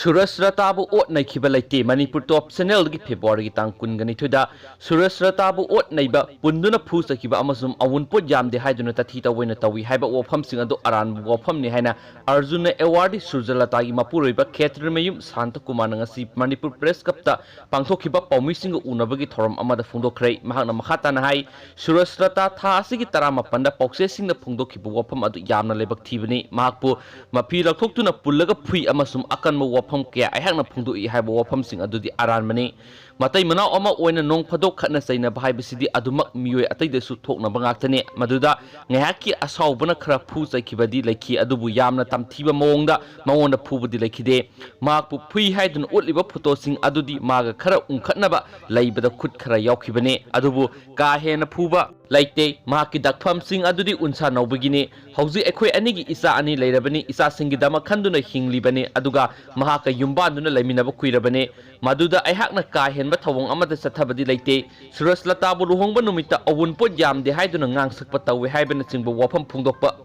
Suresh Ratabu ot naikiba laite Manipur top channel gi February tang kungani thuda Suresh Ratabu ot naiba punduna phu sakiba amasum awun pot jamde haiduna tathi tawena tawi haiba wafam sing adu aran wafam ni haina Arjuna award Surjalata gi mapuroiba Khetrimayum Santa Kumar ngasi Manipur press kapta pangthokiba paumi sing unabagi thoram amada phungdokhrei mahakna makhata na hai Suresh Rata tha asigi tarama panda pokse sing na phungdokhiba wafam adu yamna lebak thibani mahakpu mapi lakhoktuna pullaga phui amasum akan wafam kya ayakna phungdoi haiba wafam sing adudi aran mani matai mana oma oina nong phadok khatna saina bhai bisidi adumak mioi atai de su thokna bangaktane maduda ngayaki asawbana khara phu saikibadi lekhi adubu yamna tamthiba mongda mangonda phubudi lekhide makpu phui haidun utliba photo sing adudi maga khara unkhatnaba leibada khut khara yaukibane adubu ka hena phuba laite mahaki dakpham sing adudi unsa nobagine hauji ekhoi anigi isa ani leirabani isa singi dama khanduna hinglibane aduga mahaka yumbanduna leiminaba kuirabane maduda ayhakna ka henba thawong amada sathabadi leite Suresh Latabu luhongba numita awunpot yamde haiduna ngangsakpa tawi haibana chingba wafam phungdokpa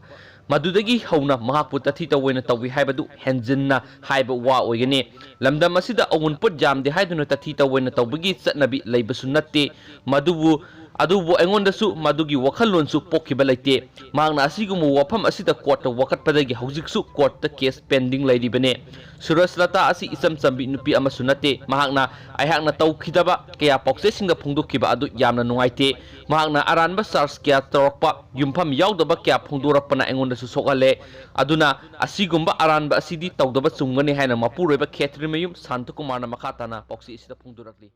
madudagi hauna mahakpu tathi tawena tawi haibadu henjinna haiba wa oigane lamdam asida awunpot jamde haiduna tathi tawena tawbagi chatnabi leibasu natte madubu adubu engondasu madugi wakhalonsu pokhiba laite mangna asigumu wafam asida court wakatpadagi haujiksu court ta case pending lairibane Suresh Lata asi isam chambi nupi amasunate mahakna ayhakna tawkhidaba kaya pokse singa phungdokhiba adu yamna nungaite mahakna aranba charge kya torokpa yumpham yaudaba kya phungdorapana engondasu sokhale aduna asigumba aranba asidi tawdaba chungani haina mapuroiba Khetrimayum Santa Kumar na makhatana pokse isida phungdorakli